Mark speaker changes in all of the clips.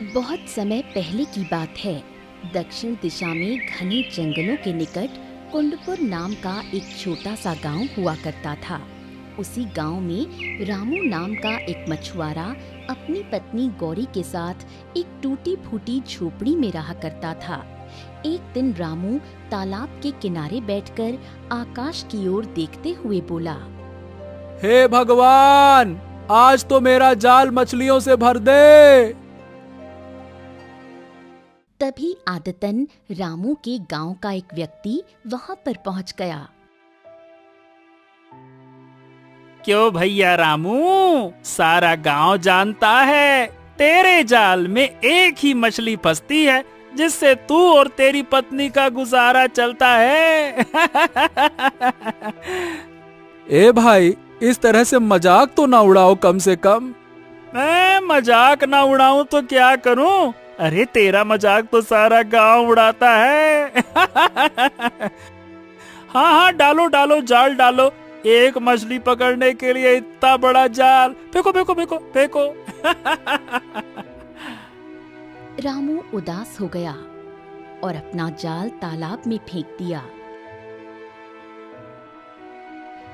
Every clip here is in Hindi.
Speaker 1: बहुत समय पहले की बात है। दक्षिण दिशा में घने जंगलों के निकट कुंडपुर नाम का एक छोटा सा गांव हुआ करता था। उसी गांव में रामू नाम का एक मछुआरा अपनी पत्नी गौरी के साथ एक टूटी फूटी झोपड़ी में रहा करता था। एक दिन रामू तालाब के किनारे बैठकर आकाश की ओर देखते हुए बोला,
Speaker 2: हे भगवान, आज तो मेरा जाल मछलियों से भर दे।
Speaker 1: तभी आदतन रामू के गांव का एक व्यक्ति वहां पर पहुंच गया।
Speaker 3: क्यों भैया रामू, सारा गांव जानता है तेरे जाल में एक ही मछली फंसती है जिससे तू और तेरी पत्नी का गुजारा चलता है।
Speaker 2: ए भाई, इस तरह से मजाक तो ना उड़ाओ कम से कम।
Speaker 3: मैं मजाक ना उड़ाऊं तो क्या करूं? अरे तेरा मजाक तो सारा गांव उड़ाता है। हाँ, डालो डालो, जाल डालो। एक मछली पकड़ने के लिए इतना बड़ा जाल, फेंको फेंको फेंको फेंको।
Speaker 1: रामू उदास हो गया और अपना जाल तालाब में फेंक दिया।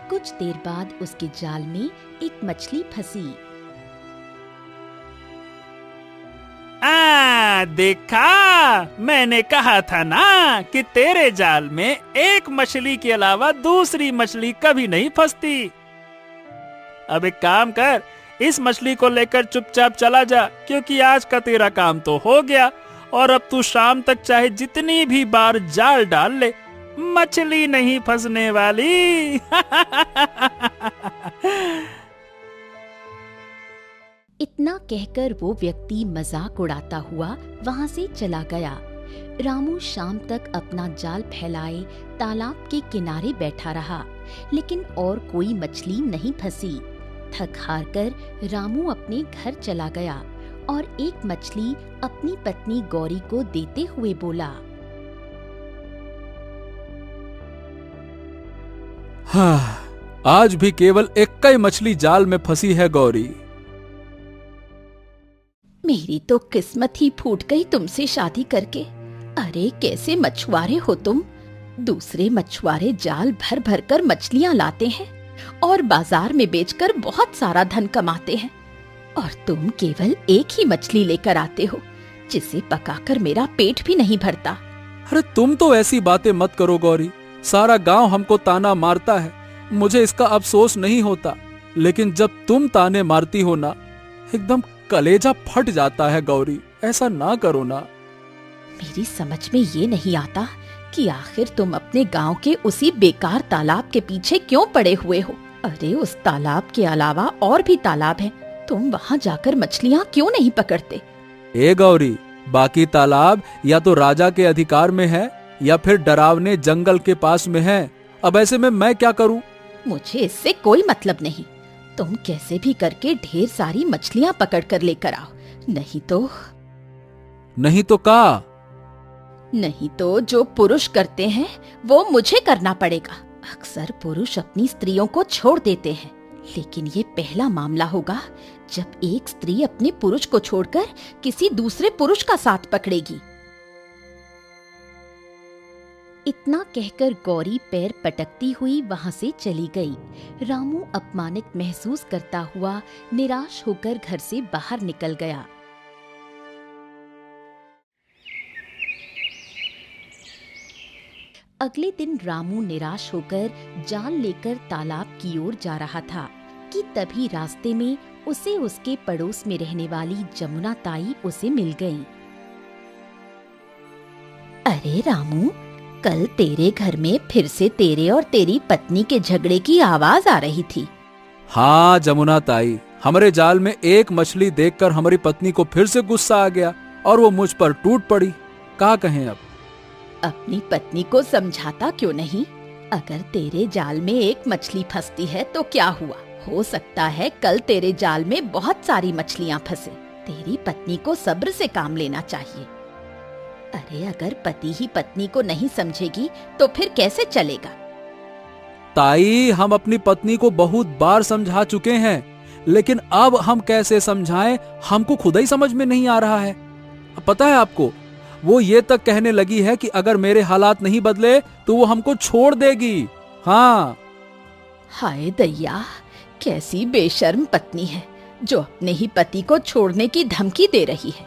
Speaker 1: कुछ देर बाद उसके जाल में एक मछली फंसी।
Speaker 3: देखा, मैंने कहा था ना कि तेरे जाल में एक मछली के अलावा दूसरी मछली कभी नहीं फंसती। अब एक काम कर, इस मछली को लेकर चुपचाप चला जा, क्योंकि आज का तेरा काम तो हो गया और अब तू शाम तक चाहे जितनी भी बार जाल डाल ले, मछली नहीं फंसने वाली।
Speaker 1: इतना कहकर वो व्यक्ति मजाक उड़ाता हुआ वहां से चला गया। रामू शाम तक अपना जाल फैलाए तालाब के किनारे बैठा रहा, लेकिन और कोई मछली नहीं फंसी। थक हार कर रामू अपने घर चला गया और एक मछली अपनी पत्नी गौरी को देते हुए बोला,
Speaker 2: हाँ, आज भी केवल एक ही मछली जाल में फंसी है गौरी।
Speaker 1: मेरी तो किस्मत ही फूट गई तुमसे शादी करके। अरे कैसे मछुआरे हो तुम। दूसरे मछुआरे जाल भर भर कर मछलियां लाते हैं और बाजार में बेचकर बहुत सारा धन कमाते हैं, और तुम केवल एक ही मछली लेकर आते हो जिसे पकाकर मेरा पेट भी नहीं भरता।
Speaker 2: अरे तुम तो ऐसी बातें मत करो गौरी, सारा गांव हमको ताना मारता है। मुझे इसका अफसोस नहीं होता, लेकिन जब तुम ताने मारती हो ना, एकदम कलेजा फट जाता है गौरी। ऐसा ना करो ना।
Speaker 1: मेरी समझ में ये नहीं आता कि आखिर तुम अपने गांव के उसी बेकार तालाब के पीछे क्यों पड़े हुए हो। अरे उस तालाब के अलावा और भी तालाब हैं, तुम वहां जाकर मछलियां क्यों नहीं पकड़ते?
Speaker 2: ए गौरी, बाकी तालाब या तो राजा के अधिकार में है या फिर डरावने जंगल के पास में है। अब ऐसे में मैं क्या करूं?
Speaker 1: मुझे इससे कोई मतलब नहीं। तुम कैसे भी करके ढेर सारी मछलियां पकड़ कर लेकर आओ, नहीं तो जो पुरुष करते हैं वो मुझे करना पड़ेगा। अक्सर पुरुष अपनी स्त्रियों को छोड़ देते हैं, लेकिन ये पहला मामला होगा जब एक स्त्री अपने पुरुष को छोड़कर किसी दूसरे पुरुष का साथ पकड़ेगी। इतना कहकर गौरी पैर पटकती हुई वहां से चली गई। रामू अपमानित महसूस करता हुआ निराश होकर घर से बाहर निकल गया। अगले दिन रामू निराश होकर जाल लेकर तालाब की ओर जा रहा था कि तभी रास्ते में उसे उसके पड़ोस में रहने वाली जमुना ताई उसे मिल गई। अरे रामू, कल तेरे घर में फिर से तेरे और तेरी पत्नी के झगड़े की आवाज आ रही थी।
Speaker 2: हाँ जमुना ताई, हमारे जाल में एक मछली देखकर हमारी पत्नी को फिर से गुस्सा आ गया और वो मुझ पर टूट पड़ी। क्या कहें अब?
Speaker 1: अपनी पत्नी को समझाता क्यों नहीं? अगर तेरे जाल में एक मछली फंसती है तो क्या हुआ? हो सकता है कल तेरे जाल में बहुत सारी मछलियां फंसे। तेरी पत्नी को सब्र से काम लेना चाहिए। अरे अगर पति ही पत्नी को नहीं समझेगी तो फिर कैसे चलेगा?
Speaker 2: ताई, हम अपनी पत्नी को बहुत बार समझा चुके हैं, लेकिन अब हम कैसे समझाएं हमको खुद ही समझ में नहीं आ रहा है। पता है आपको, वो ये तक कहने लगी है कि अगर मेरे हालात नहीं बदले तो वो हमको छोड़ देगी। हाँ।
Speaker 1: हाय दैया, कैसी बेशर्म पत्नी है जो अपने ही पति को छोड़ने की धमकी दे रही है।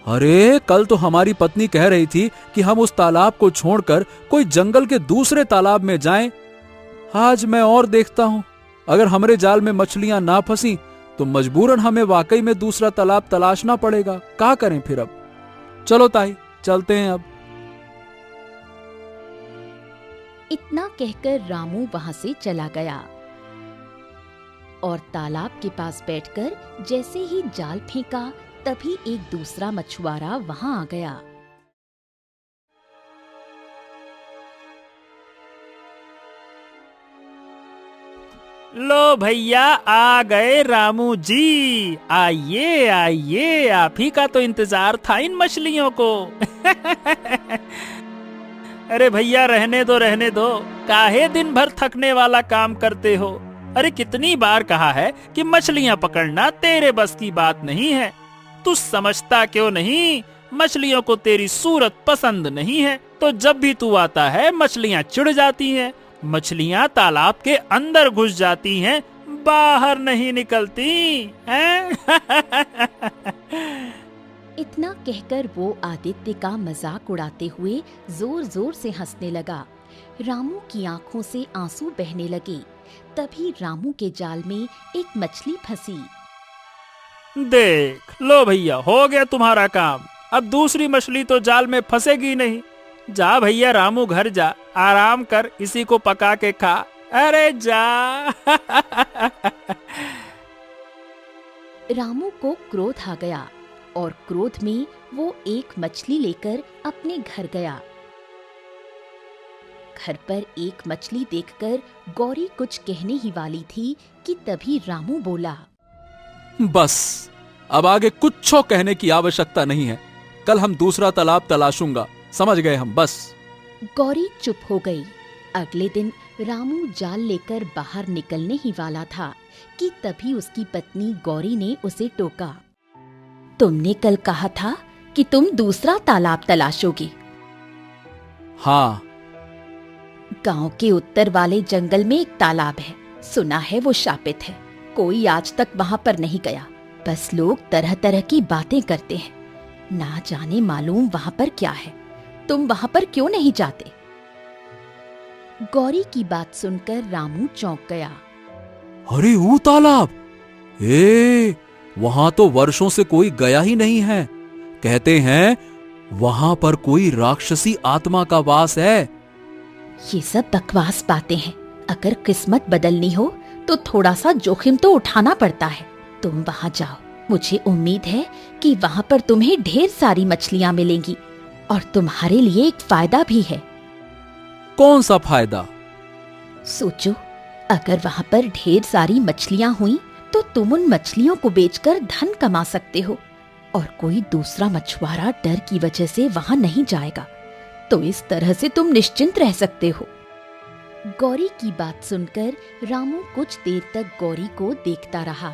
Speaker 2: अरे कल तो हमारी पत्नी कह रही थी कि हम उस तालाब को छोड़कर कोई जंगल के दूसरे तालाब में जाएं। आज मैं और देखता हूं, अगर हमारे जाल में मछलियां ना फंसी तो मजबूरन हमें वाकई में दूसरा तालाब तलाशना पड़ेगा। क्या करें फिर अब? चलो ताई, चलते हैं अब।
Speaker 1: इतना कहकर रामू वहां से चला गया और तालाब के पास बैठकर जैसे ही जाल फेंका तभी एक दूसरा मछुआरा वहां आ गया।
Speaker 3: लो भैया, आ गए रामू जी। आइए आइए, आप ही का तो इंतजार था इन मछलियों को। अरे भैया, रहने दो, काहे दिन भर थकने वाला काम करते हो। अरे कितनी बार कहा है कि मछलियां पकड़ना तेरे बस की बात नहीं है। तू समझता क्यों नहीं? मछलियों को तेरी सूरत पसंद नहीं है, तो जब भी तू आता है मछलियां चिढ़ जाती हैं। मछलियां तालाब के अंदर घुस जाती हैं, बाहर नहीं निकलती हैं।
Speaker 1: इतना कहकर वो आदित्य का मजाक उड़ाते हुए जोर जोर से हंसने लगा। रामू की आंखों से आंसू बहने लगे। तभी रामू के जाल में एक मछली फंसी।
Speaker 3: देख लो भैया, हो गया तुम्हारा काम। अब दूसरी मछली तो जाल में फंसेगी नहीं। जा भैया रामू, घर जा, आराम कर, इसी को पका के खा। अरे जा।
Speaker 1: रामू को क्रोध आ गया और क्रोध में वो एक मछली लेकर अपने घर गया। घर पर एक मछली देखकर गौरी कुछ कहने ही वाली थी कि तभी रामू बोला,
Speaker 2: बस अब आगे कुछ कहने की आवश्यकता नहीं है। कल हम दूसरा तालाब तलाशूंगा, समझ गए हम, बस।
Speaker 1: गौरी चुप हो गई। अगले दिन रामू जाल लेकर बाहर निकलने ही वाला था कि तभी उसकी पत्नी गौरी ने उसे टोका। तुमने कल कहा था कि तुम दूसरा तालाब तलाशोगे।
Speaker 2: हाँ।
Speaker 1: गांव के उत्तर वाले जंगल में एक तालाब है, सुना है वो शापित है। कोई आज तक वहां पर नहीं गया। बस लोग तरह तरह की बातें करते हैं, ना जाने मालूम वहां पर क्या है। तुम वहां पर क्यों नहीं जाते? गौरी की बात सुनकर रामू चौंक गया।
Speaker 2: अरे वो तालाब, वहां तो वर्षों से कोई गया ही नहीं है। कहते हैं वहां पर कोई राक्षसी आत्मा का वास है।
Speaker 1: ये सब बकवास बातें हैं। अगर किस्मत बदलनी हो तो थोड़ा सा जोखिम तो उठाना पड़ता है। तुम वहां जाओ, मुझे उम्मीद है कि वहां पर तुम्हें ढेर सारी मछलियां मिलेंगी और तुम्हारे लिए एक फायदा भी है।
Speaker 2: कौन सा फायदा?
Speaker 1: सोचो, अगर वहां पर ढेर सारी मछलियां हुई तो तुम उन मछलियों को बेचकर धन कमा सकते हो और कोई दूसरा मछुआरा डर की वजह से वहां नहीं जाएगा। तो इस तरह से तुम निश्चिंत रह सकते हो। गौरी की बात सुनकर रामू कुछ देर तक गौरी को देखता रहा।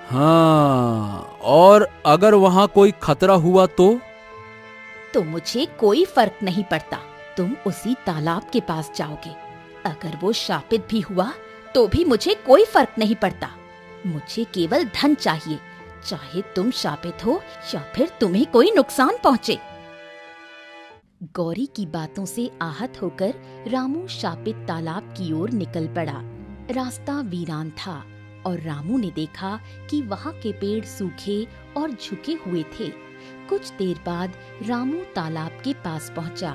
Speaker 2: हाँ, और अगर वहां कोई खतरा हुआ तो
Speaker 1: मुझे कोई फर्क नहीं पड़ता। तुम उसी तालाब के पास जाओगे। अगर वो शापित भी हुआ तो भी मुझे कोई फर्क नहीं पड़ता। मुझे केवल धन चाहिए, चाहे तुम शापित हो या फिर तुम्हें कोई नुकसान पहुंचे। गौरी की बातों से आहत होकर रामू शापित तालाब की ओर निकल पड़ा। रास्ता वीरान था और रामू ने देखा कि वहां के पेड़ सूखे और झुके हुए थे। कुछ देर बाद रामू तालाब के पास पहुंचा।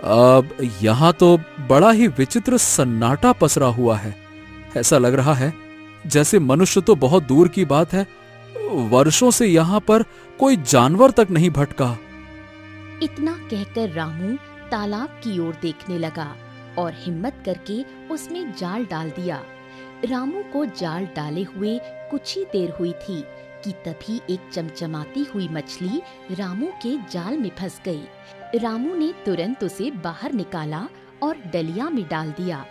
Speaker 2: अब यहाँ तो बड़ा ही विचित्र सन्नाटा पसरा हुआ है। ऐसा लग रहा है जैसे मनुष्य तो बहुत दूर की बात है, वर्षों से यहाँ पर कोई जानवर तक नहीं भटका।
Speaker 1: इतना कहकर रामू तालाब की ओर देखने लगा और हिम्मत करके उसमें जाल डाल दिया। रामू को जाल डाले हुए कुछ ही देर हुई थी कि तभी एक चमचमाती हुई मछली रामू के जाल में फंस गई। रामू ने तुरंत उसे बाहर निकाला और डलिया में डाल दिया।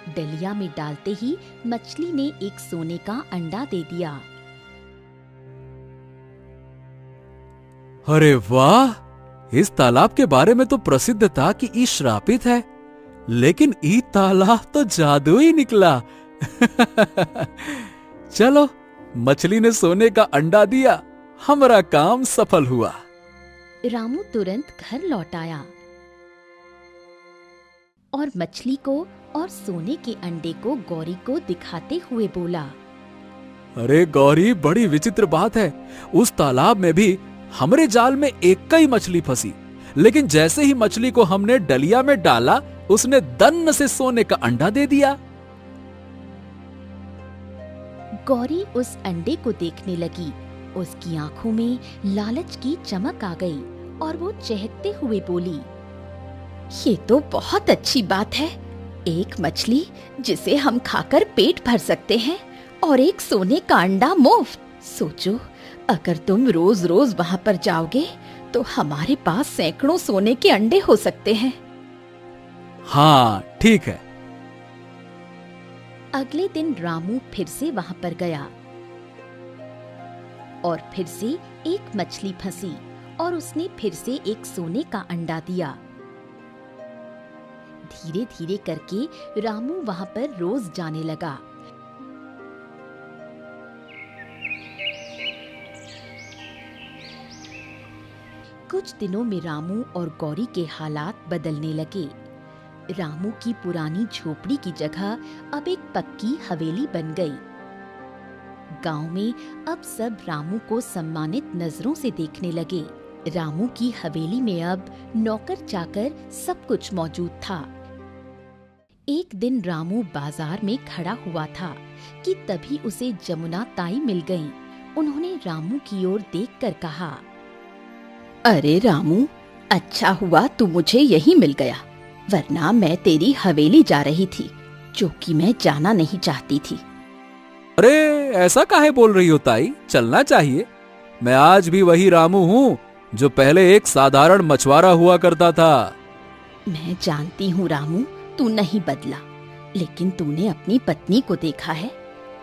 Speaker 1: डलिया में डालते ही मछली ने एक सोने का अंडा दे दिया।
Speaker 2: अरे वाह, इस तालाब के बारे में तो प्रसिद्ध था कि ई श्रापित है, लेकिन ई तालाब तो जादू ही निकला। चलो, मछली ने सोने का अंडा दिया, हमारा काम सफल हुआ।
Speaker 1: रामू तुरंत घर लौट आया और मछली को और सोने के अंडे को गौरी को दिखाते हुए बोला,
Speaker 2: अरे गौरी, बड़ी विचित्र बात है। उस तालाब में भी हमरे जाल में एक ही मछली फंसी, लेकिन जैसे ही मछली को हमने डलिया में डाला, उसने दन्न से सोने का अंडा दे दिया।
Speaker 1: गौरी उस अंडे को देखने लगी। उसकी आंखों में लालच की चमक आ गई और वो चहकते हुए बोली, ये तो बहुत अच्छी बात है। एक मछली जिसे हम खाकर पेट भर सकते हैं और एक सोने का अंडा मुफ्त। सोचो, अगर तुम रोज रोज वहां पर जाओगे तो हमारे पास सैकड़ों सोने के अंडे हो सकते हैं।
Speaker 2: हाँ, ठीक है।
Speaker 1: अगले दिन रामू फिर से वहां पर गया और फिर से एक मछली फंसी और उसने फिर से एक सोने का अंडा दिया। धीरे धीरे करके रामू वहां पर रोज जाने लगा। कुछ दिनों में रामू और गौरी के हालात बदलने लगे। रामू की पुरानी झोपड़ी की जगह अब एक पक्की हवेली बन गई। गांव में अब सब रामू को सम्मानित नजरों से देखने लगे। रामू की हवेली में अब नौकर चाकर सब कुछ मौजूद था। एक दिन रामू बाजार में खड़ा हुआ था कि तभी उसे जमुना ताई मिल गईं। उन्होंने रामू की ओर देखकर कहा, अरे रामू, अच्छा हुआ तू मुझे यहीं मिल गया, वरना मैं तेरी हवेली जा रही थी, जो कि मैं जाना नहीं चाहती थी।
Speaker 2: अरे ऐसा काहे बोल रही हो ताई, चलना चाहिए। मैं आज भी वही रामू हूँ जो पहले एक साधारण मछुआरा हुआ करता था।
Speaker 1: मैं जानती हूँ रामू, तू नहीं बदला, लेकिन तूने अपनी पत्नी को देखा है।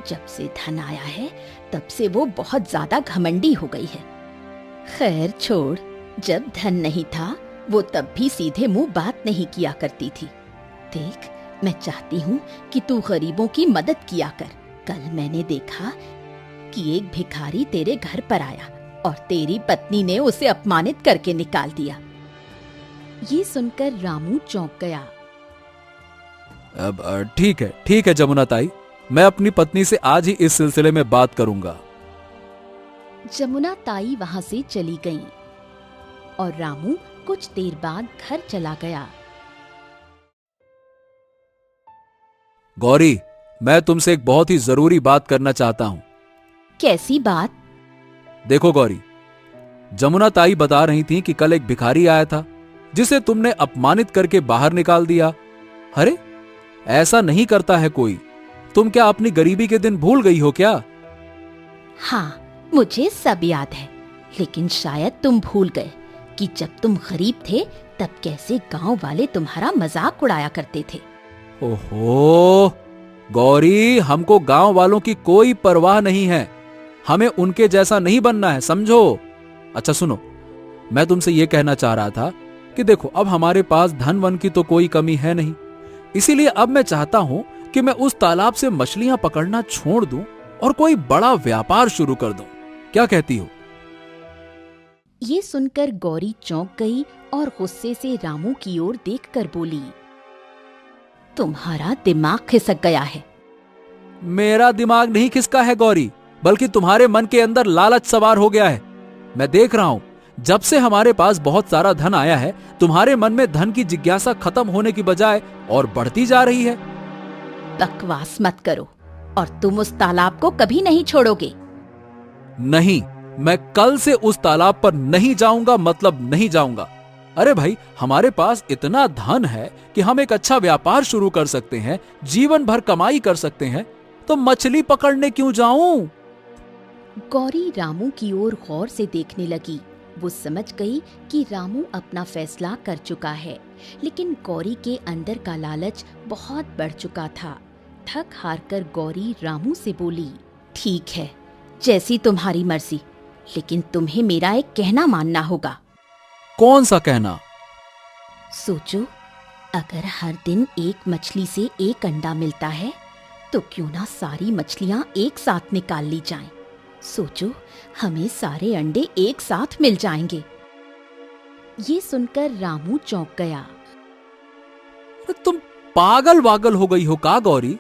Speaker 1: जब से धन आया है तब से वो बहुत ज्यादा घमंडी हो गई है। खैर छोड़, जब धन नहीं था वो तब भी सीधे मुंह बात नहीं किया करती थी। देख, मैं चाहती हूँ कि तू गरीबों की मदद किया कर। कल मैंने देखा कि एक भिखारी तेरे घर पर आया और तेरी पत्नी ने उसे अपमानित करके निकाल दिया। ये सुनकर रामू चौंक गया।
Speaker 2: अब ठीक है जमुना ताई, मैं अपनी पत्नी से आज ही इस सिलसिले में बात करूंगा।
Speaker 1: जमुना ताई वहां से चली गई और रामू कुछ देर बाद घर चला गया।
Speaker 2: गौरी, मैं तुमसे एक बहुत ही जरूरी बात करना चाहता हूं।
Speaker 1: कैसी बात?
Speaker 2: देखो गौरी, जमुना ताई बता रही थी कि कल एक भिखारी आया था जिसे तुमने अपमानित करके बाहर निकाल दिया। अरे ऐसा नहीं करता है कोई। तुम क्या अपनी गरीबी के दिन भूल गई हो क्या?
Speaker 1: हाँ, मुझे सब याद है, लेकिन शायद तुम भूल गए कि जब तुम गरीब थे तब कैसे गांव वाले तुम्हारा मजाक उड़ाया करते थे।
Speaker 2: ओहो गौरी, हमको गांव वालों की कोई परवाह नहीं है। हमें उनके जैसा नहीं बनना है, समझो। अच्छा सुनो, मैं तुमसे यह कहना चाह रहा था कि देखो, अब हमारे पास धन वन की तो कोई कमी है नहीं, इसीलिए अब मैं चाहता हूं कि मैं उस तालाब से मछलियां पकड़ना छोड़ दूं और कोई बड़ा व्यापार शुरू कर दूं। क्या कहती हो?
Speaker 1: ये सुनकर गौरी चौंक गई और गुस्से से रामू की ओर देखकर बोली, तुम्हारा दिमाग खिसक गया है।
Speaker 2: मेरा दिमाग नहीं खिसका है गौरी, बल्कि तुम्हारे मन के अंदर लालच सवार हो गया है। मैं देख रहा हूं, जब से हमारे पास बहुत सारा धन आया है, तुम्हारे मन में धन की जिज्ञासा खत्म होने की बजाय और बढ़ती जा रही है।
Speaker 1: बकवास मत करो, और तुम उस तालाब को कभी नहीं छोड़ोगे।
Speaker 2: नहीं, मैं कल से उस तालाब पर नहीं जाऊंगा, मतलब नहीं जाऊंगा। अरे भाई, हमारे पास इतना धन है कि हम एक अच्छा व्यापार शुरू कर सकते हैं, जीवन भर कमाई कर सकते हैं, तो मछली पकड़ने क्यों जाऊं?
Speaker 1: गौरी रामू की ओर गौर से देखने लगी वो समझ गई कि रामू अपना फैसला कर चुका है, लेकिन गौरी के अंदर का लालच बहुत बढ़ चुका था। थक हार कर गौरी रामू से बोली, ठीक है, जैसी तुम्हारी मर्जी, लेकिन तुम्हें मेरा एक कहना मानना होगा।
Speaker 2: कौन सा कहना?
Speaker 1: सोचो, अगर हर दिन एक मछली से एक अंडा मिलता है तो क्यों ना सारी मछलियां एक साथ निकाल ली जाएं। सोचो, हमें सारे अंडे एक साथ मिल जाएंगे। ये सुनकर रामू चौंक गया।
Speaker 2: तुम पागल वागल हो गई हो का गौरी?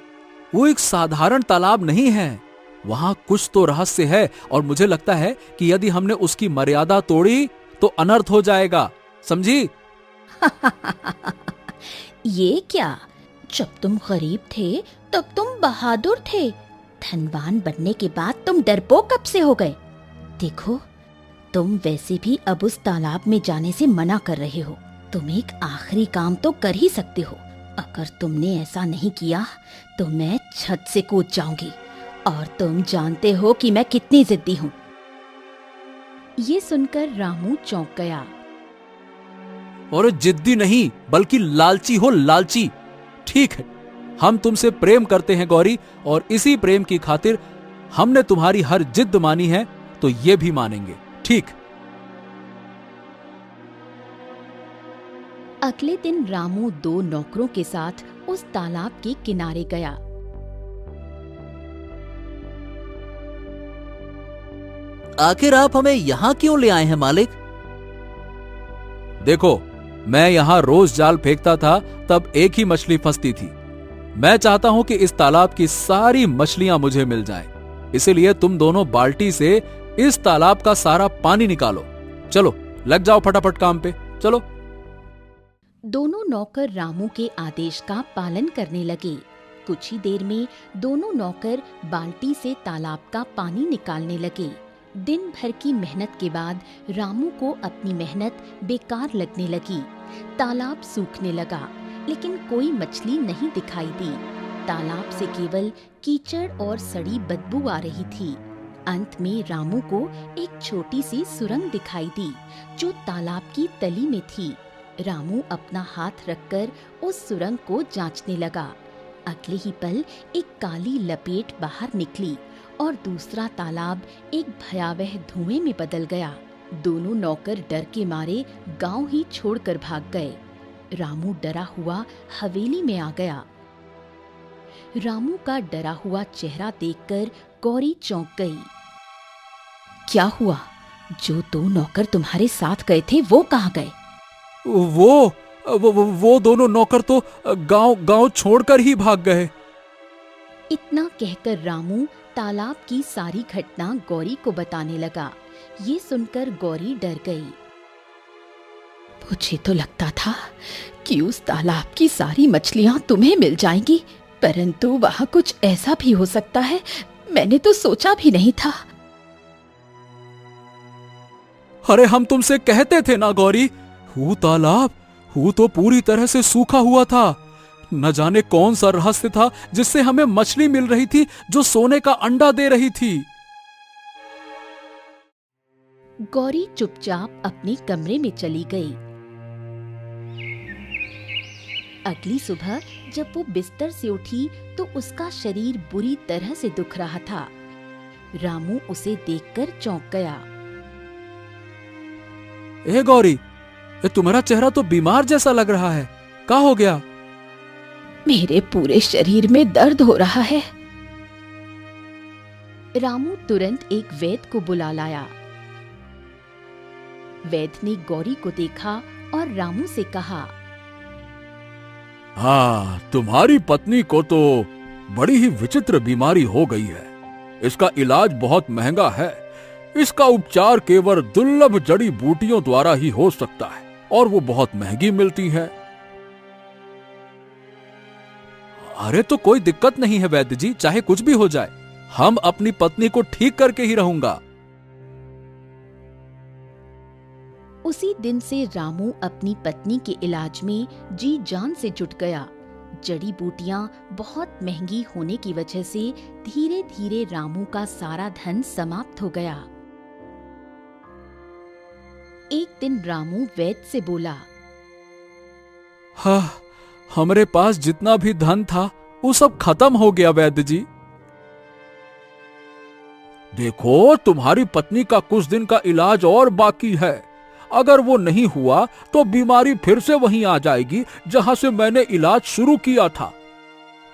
Speaker 2: वो एक साधारण तालाब नहीं है, वहां कुछ तो रहस्य है और मुझे लगता है कि यदि हमने उसकी मर्यादा तोड़ी तो अनर्थ हो जाएगा, समझी?
Speaker 1: ये क्या? जब तुम गरीब थे तब तुम बहादुर थे, धनवान बनने के बाद तुम डरपोक कब से हो गए? देखो, तुम वैसे भी अब उस तालाब में जाने से मना कर रहे हो। तुम एक आखिरी काम तो कर ही सकते हो। अगर तुमने ऐसा नहीं किया तो मैं छत से कूद जाऊंगी, और तुम जानते हो कि मैं कितनी जिद्दी हूँ। ये सुनकर रामू चौंक गया।
Speaker 2: और जिद्दी नहीं बल्कि लालची हो, लालची। ठीक है, हम तुमसे प्रेम करते हैं गौरी, और इसी प्रेम की खातिर हमने तुम्हारी हर जिद मानी है, तो ये भी मानेंगे, ठीक?
Speaker 1: अगले दिन रामू 2 नौकरों के साथ उस तालाब के किनारे गया।
Speaker 2: आखिर आप हमें यहाँ क्यों ले आए हैं मालिक? देखो, मैं यहाँ रोज जाल फेंकता था, तब एक ही मछली फंसती थी। मैं चाहता हूँ कि इस तालाब की सारी मछलियां मुझे मिल जाएं। इसीलिए तुम दोनों बाल्टी से इस तालाब का सारा पानी निकालो। चलो, लग जाओ फटाफट काम पे, चलो।
Speaker 1: दोनों नौकर रामू के आदेश का पालन करने लगे। कुछ ही देर में दोनों नौकर बाल्टी से तालाब का पानी निकालने लगे। दिन भर की मेहनत के बाद रामू को अपनी मेहनत बेकार लगने लगी। तालाब सूखने लगा, लेकिन कोई मछली नहीं दिखाई दी। तालाब से केवल कीचड़ और सड़ी बदबू आ रही थी। अंत में रामू को एक छोटी सी सुरंग दिखाई दी, जो तालाब की तली में थी। रामू अपना हाथ रखकर उस सुरंग को जांचने लगा। अगले ही पल एक काली लपेट बाहर निकली और दूसरा तालाब एक भयावह धुएं में बदल गया। दोनों नौकर डर के मारे गांव ही छोड़कर भाग गए। रामू डरा हुआ हवेली में आ गया। रामू का डरा हुआ चेहरा देखकर गौरी चौंक गई। क्या हुआ? जो 2 नौकर तुम्हारे साथ गए थे वो कहाँ गए?
Speaker 2: वो दोनों नौकर तो गांव छोड़कर ही भाग गए।
Speaker 1: इतना कहकर रामू तालाब की सारी घटना गौरी को बताने लगा। ये सुनकर गौरी डर गई। मुझे तो लगता था कि उस तालाब की सारी मछलियां तुम्हें मिल जाएंगी, परंतु वहाँ कुछ ऐसा भी हो सकता है, मैंने तो सोचा भी नहीं था।
Speaker 2: अरे हम तुमसे कहते थे ना गौरी, वो तालाब वो तो पूरी तरह से सूखा हुआ था। न जाने कौन सा रहस्य था जिससे हमें मछली मिल रही थी जो सोने का अंडा दे रही थी।
Speaker 1: गौरी चुपचाप अपने कमरे में चली गई। अगली सुबह जब वो बिस्तर से उठी तो उसका शरीर बुरी तरह से दुख रहा था। रामू उसे देखकर चौंक गया।
Speaker 2: ए गौरी, तुम्हारा चेहरा तो बीमार जैसा लग रहा है, क्या हो गया?
Speaker 1: मेरे पूरे शरीर में दर्द हो रहा है। रामू तुरंत एक वैद्य को बुला लाया। वैद्य ने गौरी को देखा और रामू से कहा,
Speaker 2: हाँ, तुम्हारी पत्नी को तो बड़ी ही विचित्र बीमारी हो गई है। इसका इलाज बहुत महंगा है। इसका उपचार केवल दुर्लभ जड़ी बूटियों द्वारा ही हो सकता है और वो बहुत महंगी मिलती है। अरे तो कोई दिक्कत नहीं है वैद्य जी, चाहे कुछ भी हो जाए, हम अपनी पत्नी को ठीक करके ही रहूंगा।
Speaker 1: उसी दिन से रामू अपनी पत्नी के इलाज में जी जान से जुट गया। जड़ी बूटियां बहुत महंगी होने की वजह से धीरे धीरे रामू का सारा धन समाप्त हो गया। एक दिन रामू वैद्य से बोला,
Speaker 2: हाँ, हमारे पास जितना भी धन था वो सब खत्म हो गया वैद्य जी। देखो, तुम्हारी पत्नी का कुछ दिन का इलाज और बाकी है। अगर वो नहीं हुआ तो बीमारी फिर से वहीं आ जाएगी जहां से मैंने इलाज शुरू किया था।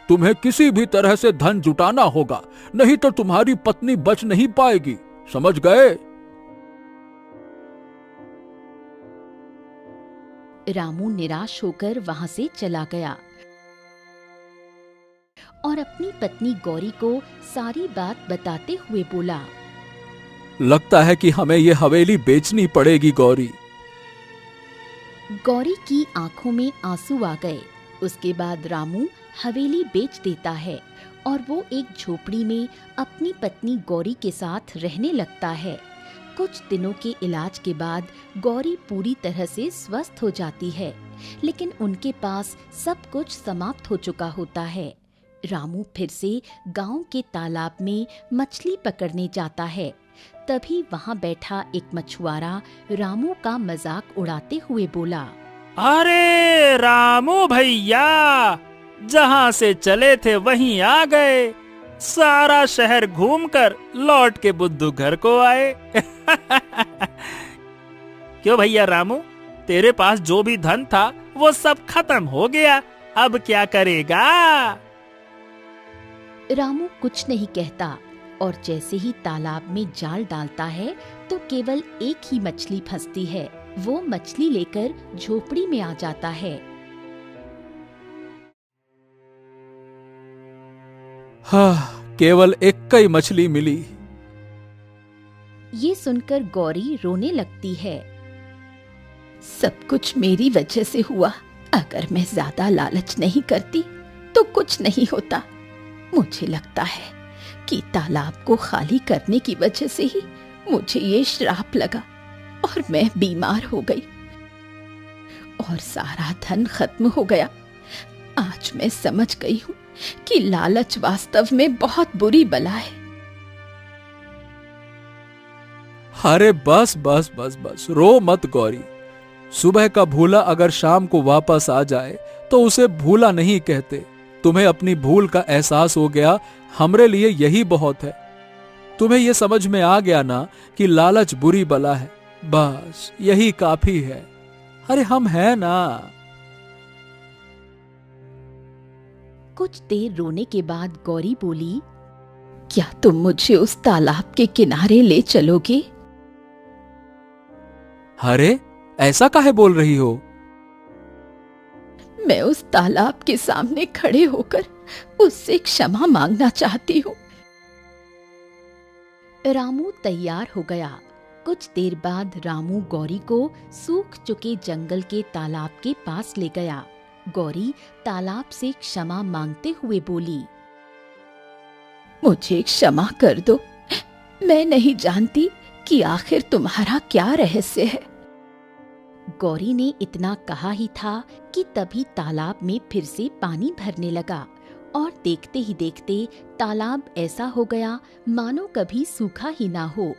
Speaker 2: तुम्हें किसी भी तरह से धन जुटाना होगा, नहीं तो तुम्हारी पत्नी बच नहीं पाएगी। समझ गए?
Speaker 1: रामू निराश होकर वहां से चला गया और अपनी पत्नी गौरी को सारी बात बताते हुए बोला,
Speaker 2: लगता है कि हमें ये हवेली बेचनी पड़ेगी गौरी।
Speaker 1: गौरी की आंखों में आंसू आ गए। उसके बाद रामू हवेली बेच देता है और वो एक झोपड़ी में अपनी पत्नी गौरी के साथ रहने लगता है। कुछ दिनों के इलाज के बाद गौरी पूरी तरह से स्वस्थ हो जाती है, लेकिन उनके पास सब कुछ समाप्त हो चुका होता है। रामू फिर से गांव के तालाब में मछली पकड़ने जाता है। तभी वहां बैठा एक मछुआरा रामू का मजाक उड़ाते हुए बोला,
Speaker 3: अरे रामू भैया, जहाँ से चले थे वहीं आ गए। सारा शहर घूमकर लौट के बुद्धू घर को आए। क्यों भैया रामू, तेरे पास जो भी धन था वो सब खत्म हो गया, अब क्या करेगा?
Speaker 1: रामू कुछ नहीं कहता और जैसे ही तालाब में जाल डालता है तो केवल एक ही मछली फंसती है। वो मछली लेकर झोपड़ी में आ जाता है।
Speaker 2: हाँ, केवल एक ही मछली मिली।
Speaker 1: ये सुनकर गौरी रोने लगती है। सब कुछ मेरी वजह से हुआ। अगर मैं ज्यादा लालच नहीं करती तो कुछ नहीं होता। मुझे लगता है कि तालाब को खाली करने की वजह से ही मुझे ये श्राप लगा और मैं बीमार हो गई और सारा धन खत्म हो गया। आज मैं समझ गई हूँ कि लालच वास्तव में बहुत बुरी बला है।
Speaker 2: अरे बस बस बस बस, रो मत गौरी। सुबह का भूला अगर शाम को वापस आ जाए तो उसे भूला नहीं कहते। तुम्हें अपनी भूल का एहसास हो गया, हमरे लिए यही बहुत है। तुम्हें यह समझ में आ गया ना कि लालच बुरी बला है, बस यही काफी है। अरे हम हैं ना।
Speaker 1: कुछ देर रोने के बाद गौरी बोली, क्या तुम मुझे उस तालाब के किनारे ले चलोगे?
Speaker 2: अरे ऐसा काहे बोल रही हो?
Speaker 1: मैं उस तालाब के सामने खड़े होकर उससे क्षमा मांगना चाहती हूँ। रामू तैयार हो गया। कुछ देर बाद रामू गौरी को सूख चुके जंगल के तालाब के पास ले गया। गौरी तालाब से क्षमा मांगते हुए बोली, मुझे क्षमा कर दो। मैं नहीं जानती कि आखिर तुम्हारा क्या रहस्य है। गौरी ने इतना कहा ही था कि तभी तालाब में फिर से पानी भरने लगा और देखते ही देखते तालाब ऐसा हो गया मानो कभी सूखा ही ना हो।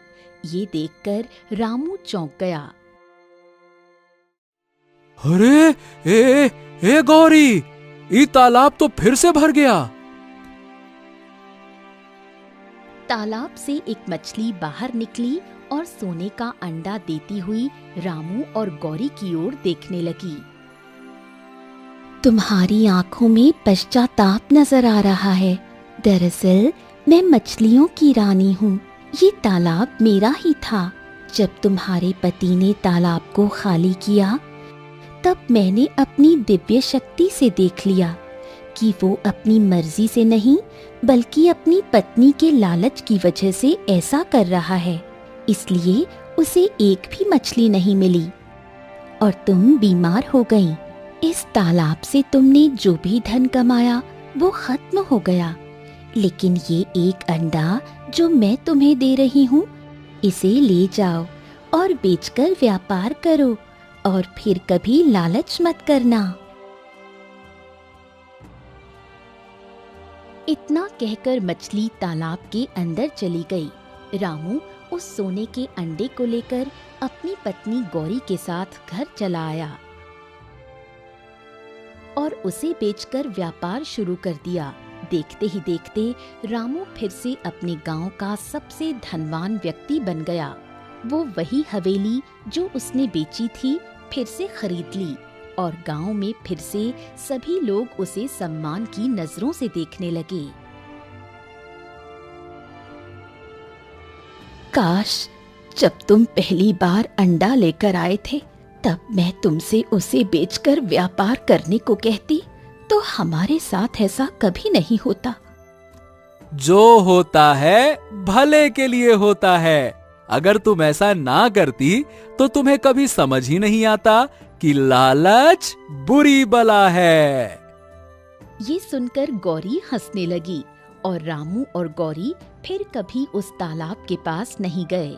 Speaker 1: ये देखकर रामू चौंक गया।
Speaker 2: अरे ए गौरी, ये तालाब तो फिर से भर गया।
Speaker 1: तालाब से एक मछली बाहर निकली और सोने का अंडा देती हुई रामू और गौरी की ओर देखने लगी। तुम्हारी आंखों में पश्चाताप नजर आ रहा है। दरअसल मैं मछलियों की रानी हूँ। ये तालाब मेरा ही था। जब तुम्हारे पति ने तालाब को खाली किया तब मैंने अपनी दिव्य शक्ति से देख लिया कि वो अपनी मर्जी से नहीं बल्कि अपनी पत्नी के लालच की वजह से ऐसा कर रहा है। इसलिए उसे एक भी मछली नहीं मिली और तुम बीमार हो गई। इस तालाब से तुमने जो भी धन कमाया वो खत्म हो गया, लेकिन ये एक अंडा जो मैं तुम्हें दे रही हूँ, इसे ले जाओ और बेचकर व्यापार करो और फिर कभी लालच मत करना। इतना कहकर मछली तालाब के अंदर चली गई। रामू उस सोने के अंडे को लेकर अपनी पत्नी गौरी के साथ घर चला आया और उसे बेचकर व्यापार शुरू कर दिया। देखते ही देखते रामू फिर से अपने गांव का सबसे धनवान व्यक्ति बन गया। वो वही हवेली जो उसने बेची थी फिर से खरीद ली और गांव में फिर से सभी लोग उसे सम्मान की नजरों से देखने लगे। काश जब तुम पहली बार अंडा लेकर आए थे तब मैं तुमसे उसे बेचकर व्यापार करने को कहती तो हमारे साथ ऐसा कभी नहीं होता।
Speaker 2: जो होता है भले के लिए होता है। अगर तुम ऐसा ना करती तो तुम्हें कभी समझ ही नहीं आता कि लालच बुरी बला है।
Speaker 1: ये सुनकर गौरी हंसने लगी और रामू और गौरी फिर कभी उस तालाब के पास नहीं गए।